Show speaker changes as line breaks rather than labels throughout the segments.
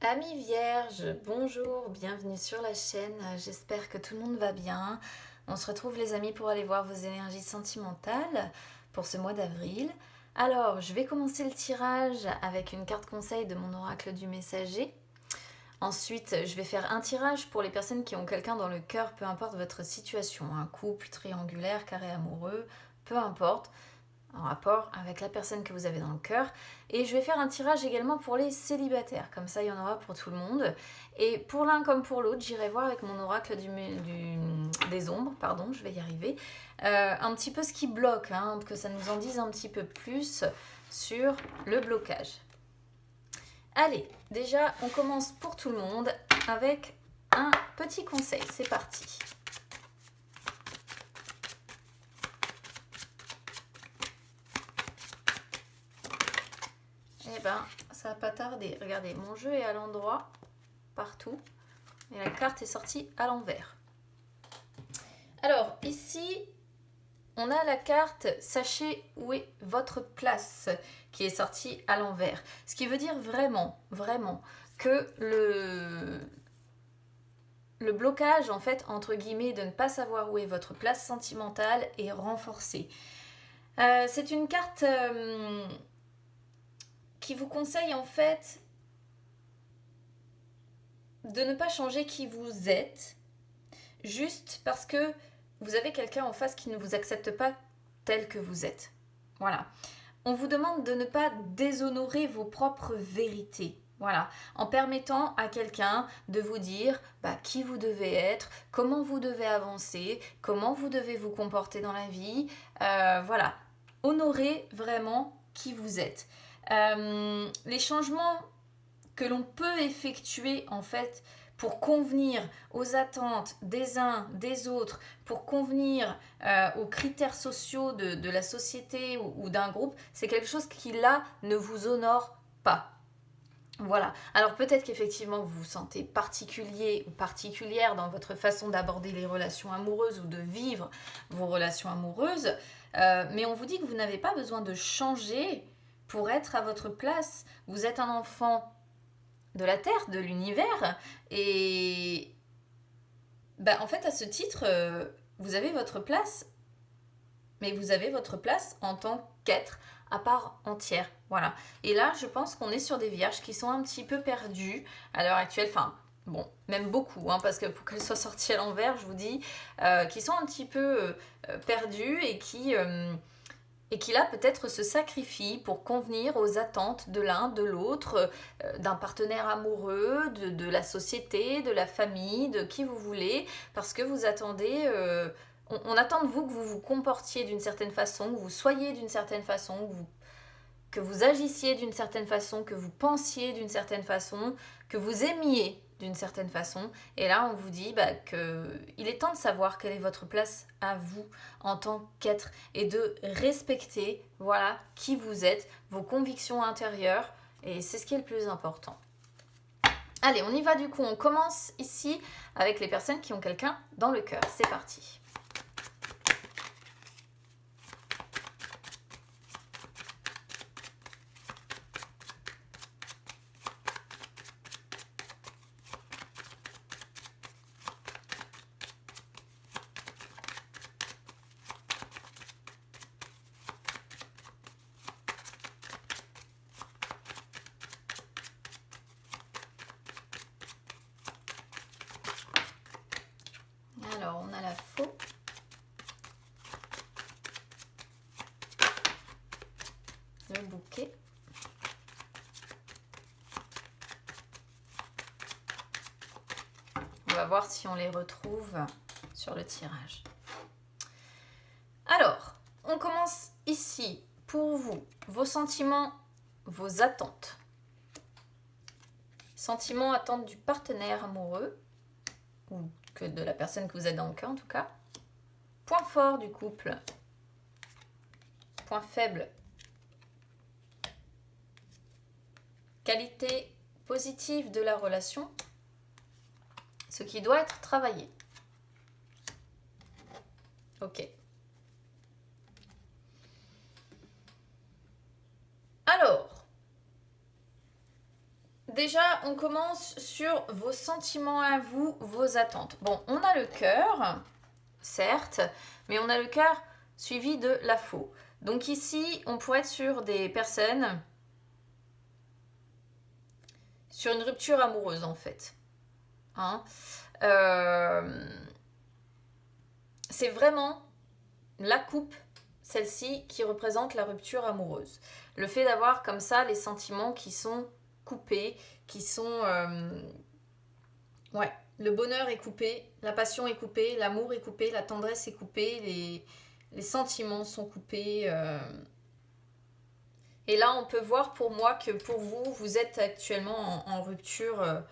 Amis vierges, bonjour, bienvenue sur la chaîne, j'espère que tout le monde va bien. On se retrouve les amis pour aller voir vos énergies sentimentales pour ce mois d'avril. Alors, je vais commencer le tirage avec une carte conseil de mon oracle du messager. Ensuite, je vais faire un tirage pour les personnes qui ont quelqu'un dans le cœur, peu importe votre situation, un couple, triangulaire, carré amoureux, peu importe, en rapport avec la personne que vous avez dans le cœur. Et je vais faire un tirage également pour les célibataires, comme ça il y en aura pour tout le monde. Et pour l'un comme pour l'autre, j'irai voir avec mon oracle des ombres, pardon, je vais y arriver, un petit peu ce qui bloque, que ça nous en dise un petit peu plus sur le blocage. Allez, déjà on commence pour tout le monde avec un petit conseil, c'est parti. Eh ben, ça va pas tarder. Regardez, mon jeu est à l'endroit, partout, et la carte est sortie à l'envers. Alors, ici, on a la carte « Sachez où est votre place » qui est sortie à l'envers. Ce qui veut dire vraiment, vraiment, que le blocage, en fait, entre guillemets, de ne pas savoir où est votre place sentimentale est renforcé. C'est une carte qui vous conseille, en fait, de ne pas changer qui vous êtes, juste parce que vous avez quelqu'un en face qui ne vous accepte pas tel que vous êtes. Voilà. On vous demande de ne pas déshonorer vos propres vérités. Voilà, en permettant à quelqu'un de vous dire qui vous devez être, comment vous devez avancer, comment vous devez vous comporter dans la vie. Voilà, honorez vraiment qui vous êtes. Les changements que l'on peut effectuer en fait pour convenir aux attentes des uns, des autres, pour convenir aux critères sociaux de la société ou d'un groupe, c'est quelque chose qui là ne vous honore pas. Voilà. Alors peut-être qu'effectivement vous vous sentez particulier ou particulière dans votre façon d'aborder les relations amoureuses ou de vivre vos relations amoureuses, mais on vous dit que vous n'avez pas besoin de changer pour être à votre place. Vous êtes un enfant de la Terre, de l'univers, et en fait à ce titre, vous avez votre place, mais vous avez votre place en tant qu'être à part entière, voilà. Et là, je pense qu'on est sur des vierges qui sont un petit peu perdues à l'heure actuelle, enfin, bon, même beaucoup, parce que pour qu'elles soient sorties à l'envers, je vous dis, qui sont un petit peu perdues et qui là peut-être se sacrifient pour convenir aux attentes de l'un, de l'autre, d'un partenaire amoureux, de la société, de la famille, de qui vous voulez, parce que vous attendez... on attend de vous que vous vous comportiez d'une certaine façon, que vous soyez d'une certaine façon, que vous agissiez d'une certaine façon, que vous pensiez d'une certaine façon, que vous aimiez d'une certaine façon. Et là, on vous dit qu'il est temps de savoir quelle est votre place à vous en tant qu'être et de respecter, voilà, qui vous êtes, vos convictions intérieures. Et c'est ce qui est le plus important. Allez, on y va du coup. On commence ici avec les personnes qui ont quelqu'un dans le cœur. C'est parti. Alors, on a la faux. Le bouquet. On va voir si on les retrouve sur le tirage. Alors, on commence ici pour vous, vos sentiments, vos attentes. Sentiments, attentes du partenaire amoureux, ou que de la personne que vous êtes dans le cœur en tout cas. Point fort du couple. Point faible. Qualité positive de la relation. Ce qui doit être travaillé. Ok. Alors, déjà, on commence sur vos sentiments à vous, vos attentes. Bon, on a le cœur, certes, mais on a le cœur suivi de la faux. Donc ici, on pourrait être sur des personnes, sur une rupture amoureuse en fait. Hein. C'est vraiment la coupe, celle-ci, qui représente la rupture amoureuse. Le fait d'avoir comme ça les sentiments qui sont coupés, qui sont... ouais, le bonheur est coupé, la passion est coupée, l'amour est coupé, la tendresse est coupée, les sentiments sont coupés. Et là, on peut voir pour moi que pour vous, vous êtes actuellement en rupture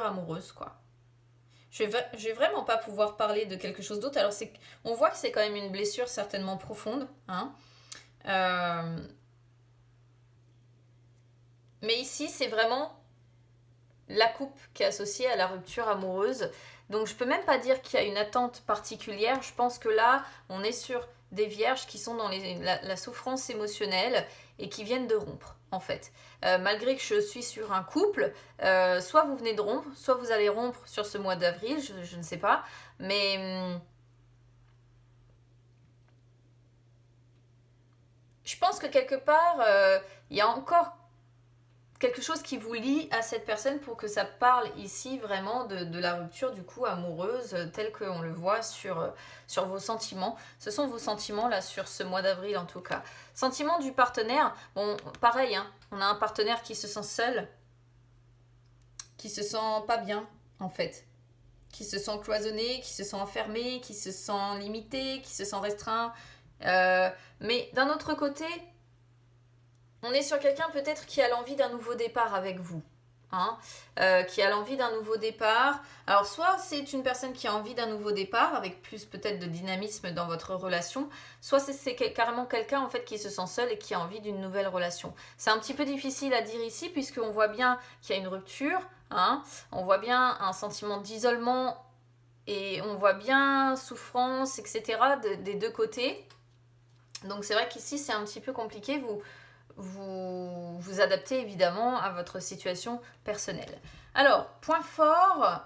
amoureuse, quoi. Je vais vraiment pas pouvoir parler de quelque chose d'autre. Alors, on voit que c'est quand même une blessure certainement profonde, hein. Mais ici, c'est vraiment la coupe qui est associée à la rupture amoureuse. Donc, je peux même pas dire qu'il y a une attente particulière. Je pense que là, on est sur des vierges qui sont dans la souffrance émotionnelle et qui viennent de rompre, en fait. Malgré que je suis sur un couple, soit vous venez de rompre, soit vous allez rompre sur ce mois d'avril, je ne sais pas. Mais je pense que quelque part, il y a encore quelque chose qui vous lie à cette personne pour que ça parle ici vraiment de la rupture du coup amoureuse telle qu'on le voit sur vos sentiments. Ce sont vos sentiments là sur ce mois d'avril en tout cas. Sentiments du partenaire, bon pareil, hein, on a un partenaire qui se sent seul, qui se sent pas bien en fait, qui se sent cloisonné, qui se sent enfermé, qui se sent limité, qui se sent restreint. Mais d'un autre côté, on est sur quelqu'un peut-être qui a l'envie d'un nouveau départ avec vous. Hein, qui a l'envie d'un nouveau départ. Alors soit c'est une personne qui a envie d'un nouveau départ avec plus peut-être de dynamisme dans votre relation, soit c'est carrément quelqu'un en fait qui se sent seul et qui a envie d'une nouvelle relation. C'est un petit peu difficile à dire ici puisqu'on voit bien qu'il y a une rupture, hein, on voit bien un sentiment d'isolement et on voit bien souffrance, etc. des deux côtés. Donc c'est vrai qu'ici c'est un petit peu compliqué, vous adaptez évidemment à votre situation personnelle. Alors, point fort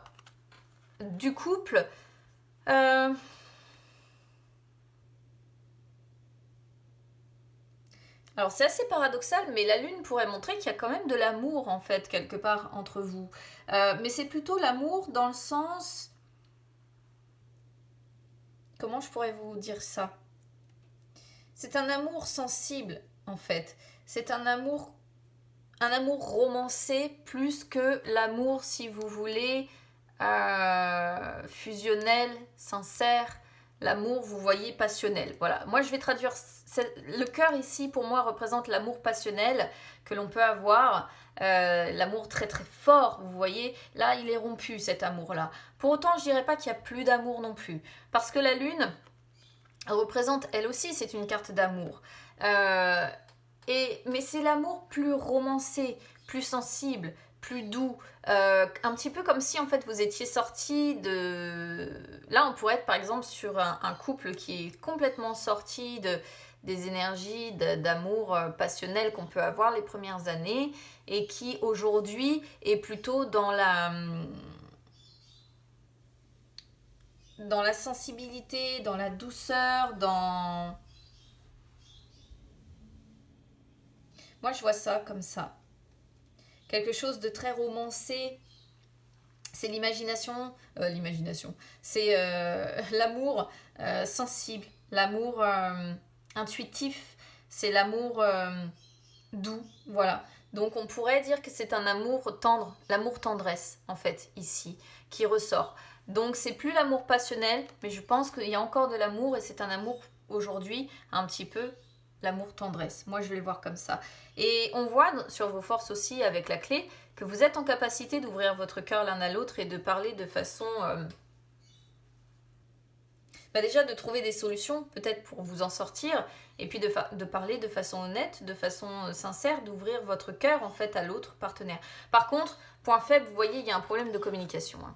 du couple. Alors, c'est assez paradoxal, mais la lune pourrait montrer qu'il y a quand même de l'amour, en fait, quelque part entre vous. Mais c'est plutôt l'amour dans le sens... Comment je pourrais vous dire ça? C'est un amour sensible, en fait. C'est un amour romancé plus que l'amour, si vous voulez, fusionnel, sincère. L'amour, vous voyez, passionnel. Voilà. Moi, je vais traduire. Le cœur ici, pour moi, représente l'amour passionnel que l'on peut avoir. L'amour très très fort, vous voyez. Là, il est rompu, cet amour-là. Pour autant, je dirais pas qu'il n'y a plus d'amour non plus. Parce que la lune représente, elle aussi, c'est une carte d'amour. Mais c'est l'amour plus romancé, plus sensible, plus doux. Un petit peu comme si en fait vous étiez sorti de... Là on pourrait être par exemple sur un couple qui est complètement sorti des énergies d'amour passionnel qu'on peut avoir les premières années et qui aujourd'hui est plutôt dans la sensibilité, dans la douceur, dans... Moi, je vois ça comme ça. Quelque chose de très romancé. C'est l'imagination. C'est l'amour sensible, l'amour intuitif, c'est l'amour doux, voilà. Donc on pourrait dire que c'est un amour tendre, l'amour tendresse en fait ici, qui ressort. Donc c'est plus l'amour passionnel, mais je pense qu'il y a encore de l'amour et c'est un amour aujourd'hui un petit peu l'amour tendresse. Moi je vais le voir comme ça. Et on voit sur vos forces aussi avec la clé que vous êtes en capacité d'ouvrir votre cœur l'un à l'autre et de parler de façon... déjà de trouver des solutions peut-être pour vous en sortir et puis de parler de façon honnête, de façon sincère, d'ouvrir votre cœur en fait à l'autre partenaire. Par contre, point faible, vous voyez, il y a un problème de communication. Hein.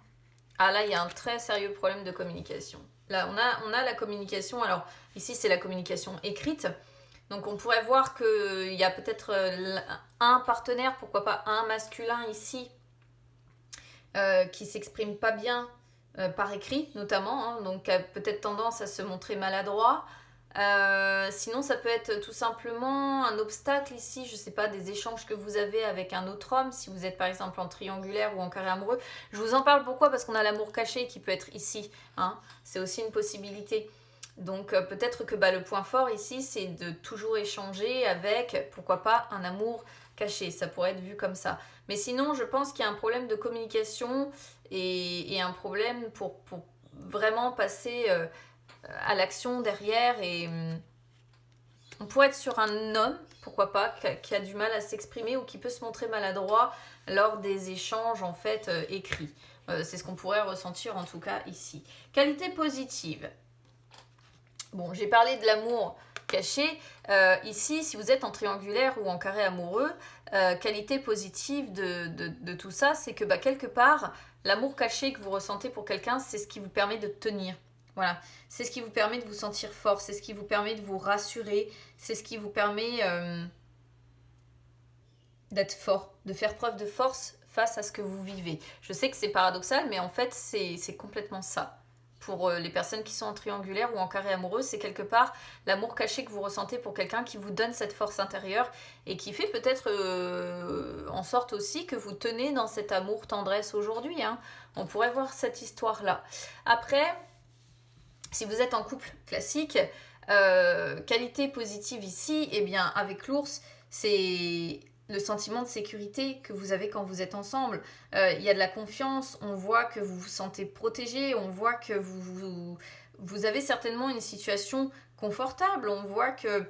Ah là, il y a un très sérieux problème de communication. Là, on a la communication, alors ici c'est la communication écrite, Donc on pourrait voir qu'il y a peut-être un partenaire, pourquoi pas un masculin ici, qui s'exprime pas bien par écrit notamment, hein, donc a peut-être tendance à se montrer maladroit. Sinon ça peut être tout simplement un obstacle ici, je sais pas, des échanges que vous avez avec un autre homme, si vous êtes par exemple en triangulaire ou en carré amoureux. Je vous en parle pourquoi, parce qu'on a l'amour caché qui peut être ici, hein, c'est aussi une possibilité. Donc peut-être que le point fort ici c'est de toujours échanger avec, pourquoi pas, un amour caché, ça pourrait être vu comme ça. Mais sinon je pense qu'il y a un problème de communication et un problème pour vraiment passer à l'action derrière, et on pourrait être sur un homme, pourquoi pas, qui a du mal à s'exprimer ou qui peut se montrer maladroit lors des échanges en fait écrits. C'est ce qu'on pourrait ressentir en tout cas ici. Qualité positive. Bon, j'ai parlé de l'amour caché. Ici, si vous êtes en triangulaire ou en carré amoureux, qualité positive de tout ça, c'est que quelque part, l'amour caché que vous ressentez pour quelqu'un, c'est ce qui vous permet de tenir. Voilà, c'est ce qui vous permet de vous sentir fort, c'est ce qui vous permet de vous rassurer, c'est ce qui vous permet d'être fort, de faire preuve de force face à ce que vous vivez. Je sais que c'est paradoxal, mais en fait, c'est complètement ça. Pour les personnes qui sont en triangulaire ou en carré amoureux, c'est quelque part l'amour caché que vous ressentez pour quelqu'un qui vous donne cette force intérieure et qui fait peut-être en sorte aussi que vous tenez dans cet amour tendresse aujourd'hui, hein. On pourrait voir cette histoire-là. Après, si vous êtes en couple classique, qualité positive ici, eh bien avec l'ours, c'est le sentiment de sécurité que vous avez quand vous êtes ensemble. Il y a de la confiance, on voit que vous vous sentez protégé, on voit que vous avez certainement une situation confortable, on voit que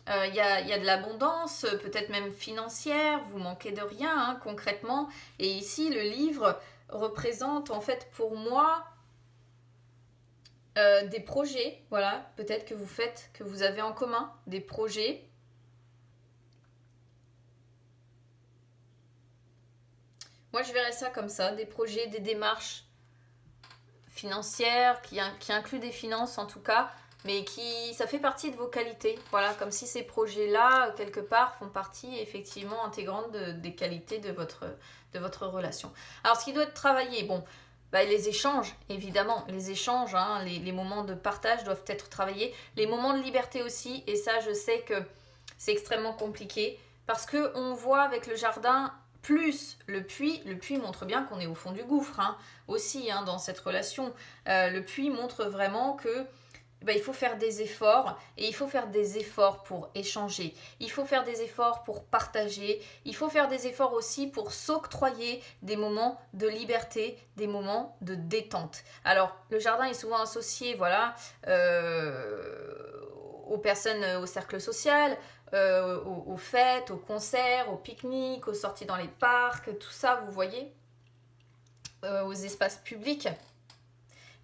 y a de l'abondance, peut-être même financière, vous manquez de rien, hein, concrètement. Et ici, le livre représente en fait pour moi des projets, voilà, peut-être que vous faites, que vous avez en commun, des projets. Moi, je verrais ça comme ça, des projets, des démarches financières, qui incluent des finances en tout cas, mais ça fait partie de vos qualités. Voilà, comme si ces projets-là, quelque part, font partie effectivement intégrante des qualités de votre relation. Alors, ce qui doit être travaillé, bon, les échanges, évidemment, les échanges, hein, les moments de partage doivent être travaillés, les moments de liberté aussi, et ça, je sais que c'est extrêmement compliqué, parce qu'on voit avec le jardin, plus le puits montre bien qu'on est au fond du gouffre, hein, aussi, hein, dans cette relation. Le puits montre vraiment que il faut faire des efforts, et il faut faire des efforts pour échanger, il faut faire des efforts pour partager, il faut faire des efforts aussi pour s'octroyer des moments de liberté, des moments de détente. Alors, le jardin est souvent associé, voilà, aux personnes, au cercle social, aux fêtes, aux concerts, aux pique-niques, aux sorties dans les parcs, tout ça, vous voyez, aux espaces publics.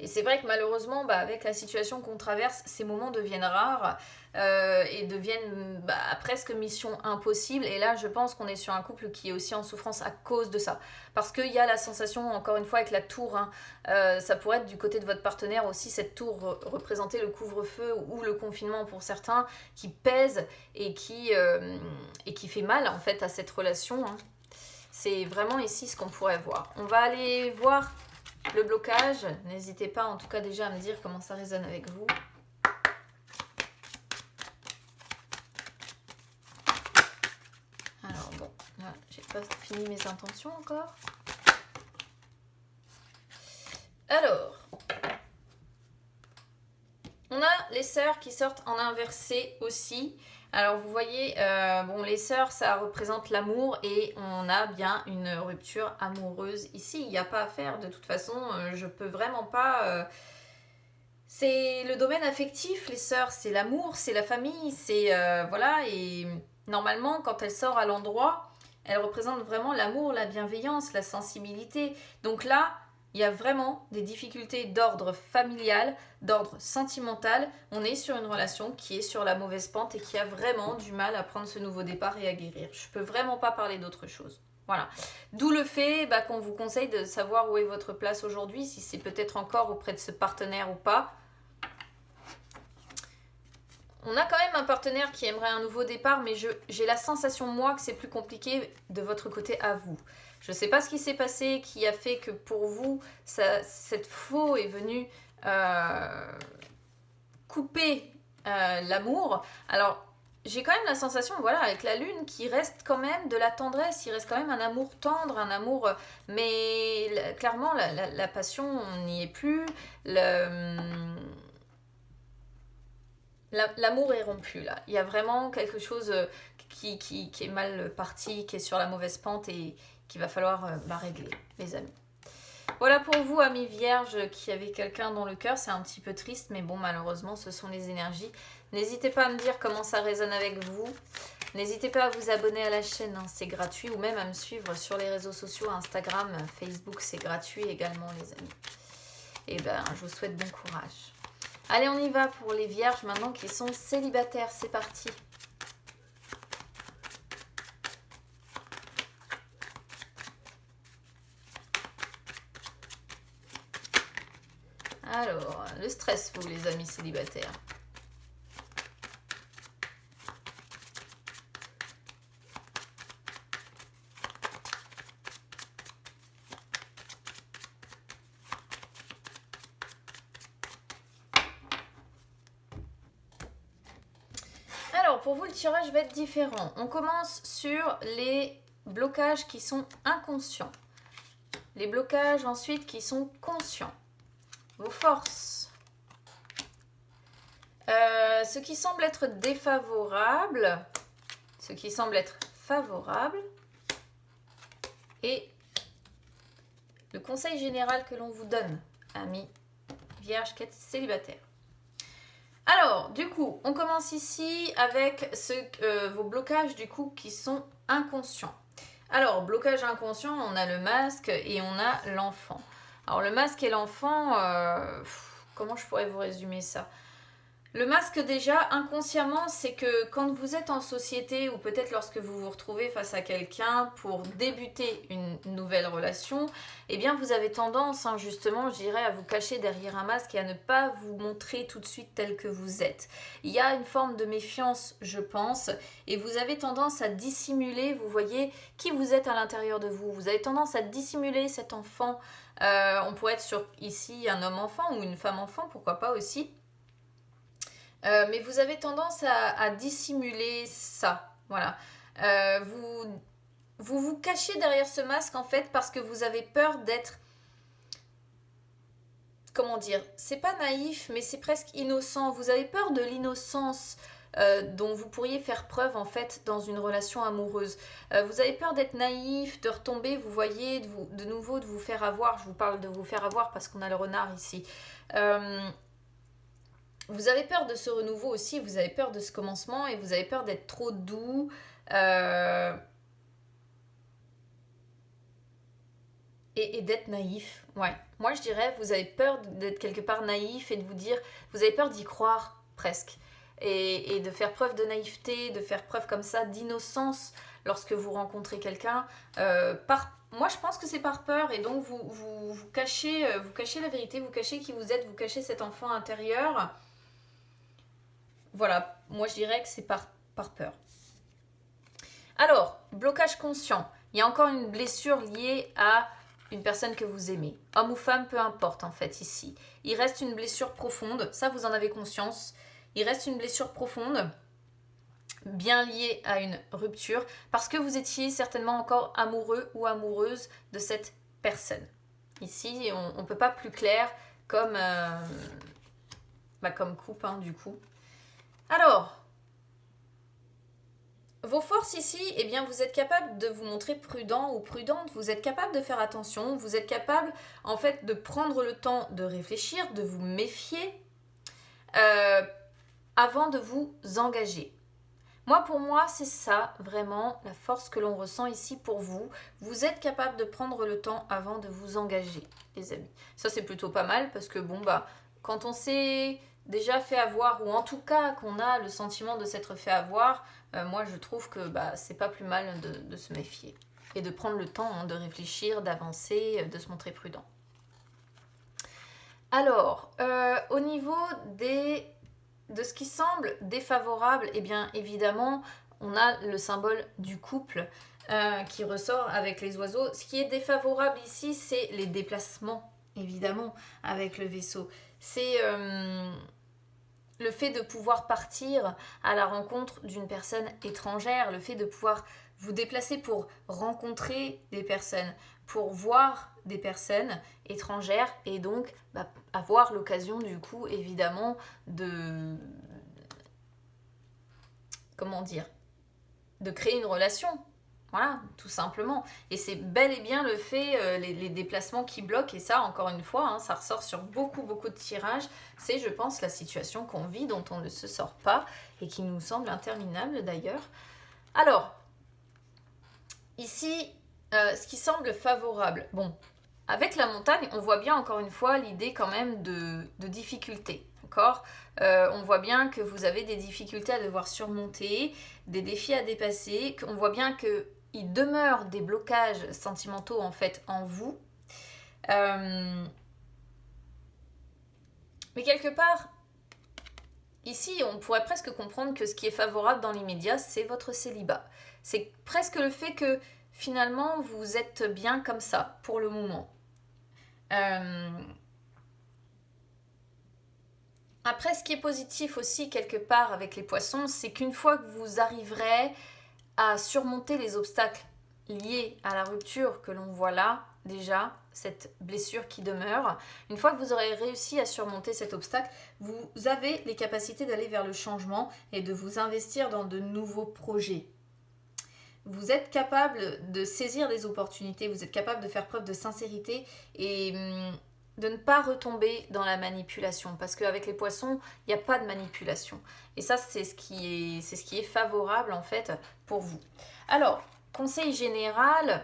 Et c'est vrai que malheureusement, avec la situation qu'on traverse, ces moments deviennent rares et deviennent presque mission impossible. Et là, je pense qu'on est sur un couple qui est aussi en souffrance à cause de ça. Parce qu'il y a la sensation, encore une fois, avec la tour, hein, ça pourrait être du côté de votre partenaire aussi, cette tour représenter le couvre-feu ou le confinement pour certains, qui pèse et qui fait mal en fait à cette relation, hein. C'est vraiment ici ce qu'on pourrait voir. On va aller voir le blocage. N'hésitez pas en tout cas déjà à me dire comment ça résonne avec vous. Alors bon, là, j'ai pas fini mes intentions encore. Alors, on a les sœurs qui sortent en inversé aussi. Alors vous voyez, les sœurs, ça représente l'amour et on a bien une rupture amoureuse ici. Il n'y a pas à faire, de toute façon, je peux vraiment pas... C'est le domaine affectif, les sœurs, c'est l'amour, c'est la famille, c'est... voilà, et normalement, quand elle sort à l'endroit, elle représente vraiment l'amour, la bienveillance, la sensibilité. Donc là, il y a vraiment des difficultés d'ordre familial, d'ordre sentimental. On est sur une relation qui est sur la mauvaise pente et qui a vraiment du mal à prendre ce nouveau départ et à guérir. Je peux vraiment pas parler d'autre chose. Voilà. D'où le fait qu'on vous conseille de savoir où est votre place aujourd'hui, si c'est peut-être encore auprès de ce partenaire ou pas. On a quand même un partenaire qui aimerait un nouveau départ, mais j'ai la sensation, moi, que c'est plus compliqué de votre côté à vous. Je ne sais pas ce qui s'est passé, qui a fait que pour vous, cette faux est venue couper l'amour. Alors, j'ai quand même la sensation, voilà, avec la lune, qu'il reste quand même de la tendresse, il reste quand même un amour tendre, un amour... Mais clairement, la passion, on n'y est plus. L'amour est rompu, là. Il y a vraiment quelque chose qui est mal parti, qui est sur la mauvaise pente et qu'il va falloir régler, les amis. Voilà pour vous, amis vierges, qui avez quelqu'un dans le cœur. C'est un petit peu triste, mais bon, malheureusement, ce sont les énergies. N'hésitez pas à me dire comment ça résonne avec vous. N'hésitez pas à vous abonner à la chaîne, hein, c'est gratuit. Ou même à me suivre sur les réseaux sociaux, Instagram, Facebook, c'est gratuit également, les amis. Et ben, je vous souhaite bon courage. Allez, on y va pour les vierges maintenant qui sont célibataires. C'est parti. Alors, le stress, vous, les amis célibataires. Alors, pour vous, le tirage va être différent. On commence sur les blocages qui sont inconscients. Les blocages ensuite qui sont conscients. Vos forces. Ce qui semble être défavorable, ce qui semble être favorable, et le conseil général que l'on vous donne, amis vierges qui êtes célibataires. Alors, du coup, on commence ici avec vos blocages du coup qui sont inconscients. Alors, blocage inconscient, on a le masque et on a l'enfant. Alors, le masque et l'enfant, comment je pourrais vous résumer ça ? Le masque, déjà, inconsciemment, c'est que quand vous êtes en société ou peut-être lorsque vous vous retrouvez face à quelqu'un pour débuter une nouvelle relation, eh bien, vous avez tendance, hein, justement, je dirais, à vous cacher derrière un masque et à ne pas vous montrer tout de suite tel que vous êtes. Il y a une forme de méfiance, je pense, et vous avez tendance à dissimuler, vous voyez, qui vous êtes à l'intérieur de vous. Vous avez tendance à dissimuler cet enfant. On pourrait être sur, ici, un homme-enfant ou une femme-enfant, pourquoi pas aussi. Mais vous avez tendance à dissimuler ça. Voilà. Vous cachez derrière ce masque en fait parce que vous avez peur d'être... Comment dire ? C'est pas naïf, mais c'est presque innocent. Vous avez peur de l'innocence dont vous pourriez faire preuve en fait dans une relation amoureuse. Vous avez peur d'être naïf, de retomber, vous voyez, de nouveau de vous faire avoir. Je vous parle de vous faire avoir parce qu'on a le renard ici. Vous avez peur de ce renouveau aussi, vous avez peur de ce commencement et vous avez peur d'être trop doux. Et d'être naïf. Ouais. Moi, je dirais, vous avez peur d'être quelque part naïf et de vous dire... Vous avez peur d'y croire, presque. Et de faire preuve de naïveté, de faire preuve comme ça d'innocence lorsque vous rencontrez quelqu'un. Moi, je pense que c'est par peur et donc vous cachez la vérité, vous cachez qui vous êtes, vous cachez cet enfant intérieur. Voilà, moi je dirais que c'est par peur. Alors, blocage conscient. Il y a encore une blessure liée à une personne que vous aimez. Homme ou femme, peu importe en fait ici. Il reste une blessure profonde, ça vous en avez conscience. Il reste une blessure profonde, bien liée à une rupture, parce que vous étiez certainement encore amoureux ou amoureuse de cette personne. Ici, on ne peut pas plus clair comme coupe, hein, du coup. Alors, vos forces ici, eh bien, vous êtes capable de vous montrer prudent ou prudente, vous êtes capable de faire attention, vous êtes capable, en fait, de prendre le temps de réfléchir, de vous méfier avant de vous engager. Pour moi, c'est ça, vraiment, la force que l'on ressent ici pour vous. Vous êtes capable de prendre le temps avant de vous engager, les amis. Ça, c'est plutôt pas mal, parce que, quand on s'est déjà fait avoir, ou en tout cas qu'on a le sentiment de s'être fait avoir, moi je trouve que c'est pas plus mal de se méfier et de prendre le temps de réfléchir, d'avancer, de se montrer prudent. Alors, au niveau des de ce qui semble défavorable, eh bien évidemment, on a le symbole du couple qui ressort avec les oiseaux. Ce qui est défavorable ici, c'est les déplacements, évidemment, avec le vaisseau. C'est le fait de pouvoir partir à la rencontre d'une personne étrangère, le fait de pouvoir vous déplacer pour rencontrer des personnes, pour voir des personnes étrangères et donc avoir l'occasion du coup évidemment de comment dire de créer une relation. Voilà, tout simplement. Et c'est bel et bien le fait, les déplacements qui bloquent, et ça, encore une fois, hein, ça ressort sur beaucoup, beaucoup de tirages. C'est, je pense, la situation qu'on vit, dont on ne se sort pas, et qui nous semble interminable d'ailleurs. Alors, ici, ce qui semble favorable. Bon, avec la montagne, on voit bien, encore une fois, l'idée quand même de difficulté. D'accord ? On voit bien que vous avez des difficultés à devoir surmonter, des défis à dépasser. On voit bien que il demeure des blocages sentimentaux en fait en vous. Mais quelque part, ici, on pourrait presque comprendre que ce qui est favorable dans l'immédiat, c'est votre célibat. C'est presque le fait que finalement, vous êtes bien comme ça pour le moment. Après, ce qui est positif aussi quelque part avec les poissons, c'est qu'une fois que vous arriverez à surmonter les obstacles liés à la rupture que l'on voit là, déjà, cette blessure qui demeure, une fois que vous aurez réussi à surmonter cet obstacle, vous avez les capacités d'aller vers le changement et de vous investir dans de nouveaux projets. Vous êtes capable de saisir des opportunités, vous êtes capable de faire preuve de sincérité et de ne pas retomber dans la manipulation, parce qu'avec les poissons, il n'y a pas de manipulation. Et ça, c'est ce qui est favorable en fait pour vous. Alors, conseil général.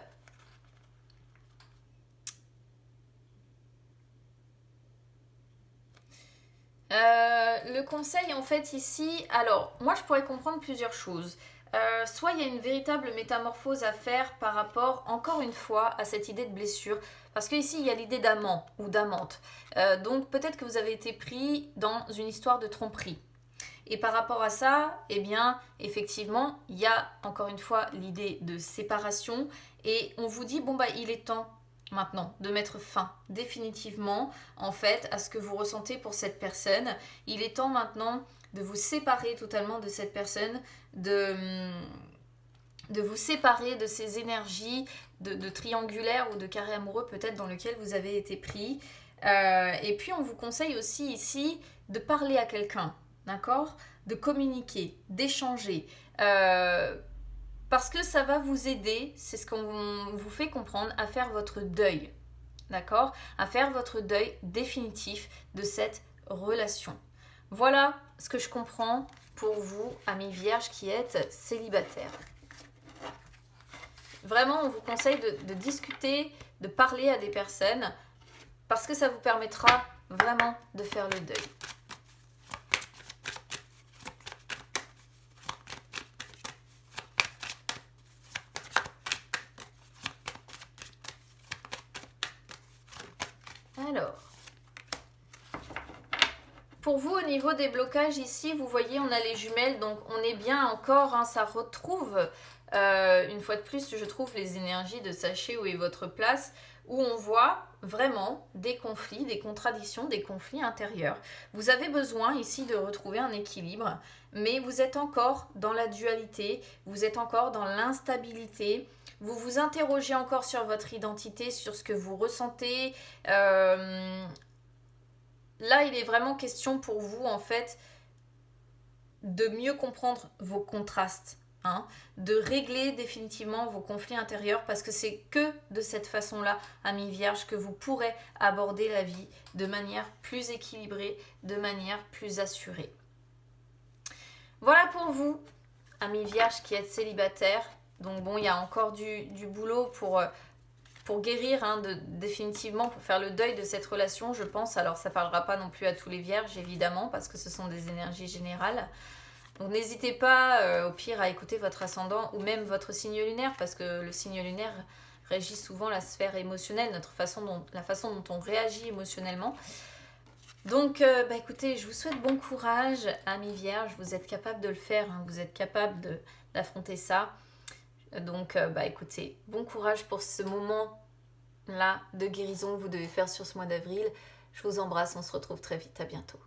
Le conseil en fait ici, alors moi je pourrais comprendre plusieurs choses. Soit il y a une véritable métamorphose à faire par rapport, encore une fois, à cette idée de blessure. Parce qu'ici, il y a l'idée d'amant ou d'amante. Donc peut-être que vous avez été pris dans une histoire de tromperie. Et par rapport à ça, eh bien, effectivement, il y a encore une fois l'idée de séparation. Et on vous dit, bon, bah, il est temps maintenant de mettre fin définitivement, en fait, à ce que vous ressentez pour cette personne. Il est temps maintenant de vous séparer totalement de cette personne, de vous séparer de ces énergies de triangulaire ou de carré amoureux peut-être dans lequel vous avez été pris. Et puis on vous conseille aussi ici de parler à quelqu'un, d'accord ? De communiquer, d'échanger. Parce que ça va vous aider, c'est ce qu'on vous fait comprendre, à faire votre deuil, d'accord ? À faire votre deuil définitif de cette relation. Voilà ce que je comprends pour vous, amis vierges qui êtes célibataires. Vraiment, on vous conseille de discuter, de parler à des personnes, parce que ça vous permettra vraiment de faire le deuil. Alors, pour vous, au niveau des blocages ici, vous voyez, on a les jumelles, donc on est bien encore, hein, ça retrouve, une fois de plus, je trouve les énergies de sachez où est votre place, où on voit vraiment des conflits, des contradictions, des conflits intérieurs. Vous avez besoin ici de retrouver un équilibre, mais vous êtes encore dans la dualité, vous êtes encore dans l'instabilité, vous vous interrogez encore sur votre identité, sur ce que vous ressentez. Là, il est vraiment question pour vous, en fait, de mieux comprendre vos contrastes, hein, de régler définitivement vos conflits intérieurs, parce que c'est que de cette façon-là, amis vierges, que vous pourrez aborder la vie de manière plus équilibrée, de manière plus assurée. Voilà pour vous, amis vierges qui êtes célibataires. Donc bon, il y a encore du boulot pour guérir, hein, définitivement, pour faire le deuil de cette relation, je pense. Alors, ça ne parlera pas non plus à tous les vierges, évidemment, parce que ce sont des énergies générales. Donc, n'hésitez pas, au pire, à écouter votre ascendant ou même votre signe lunaire, parce que le signe lunaire régit souvent la sphère émotionnelle, la façon dont on réagit émotionnellement. Donc, écoutez, je vous souhaite bon courage, amis vierges. Vous êtes capable de le faire, hein, vous êtes capable d'affronter ça. Donc, écoutez, bon courage pour ce moment-là de guérison que vous devez faire sur ce mois d'avril. Je vous embrasse, on se retrouve très vite, à bientôt.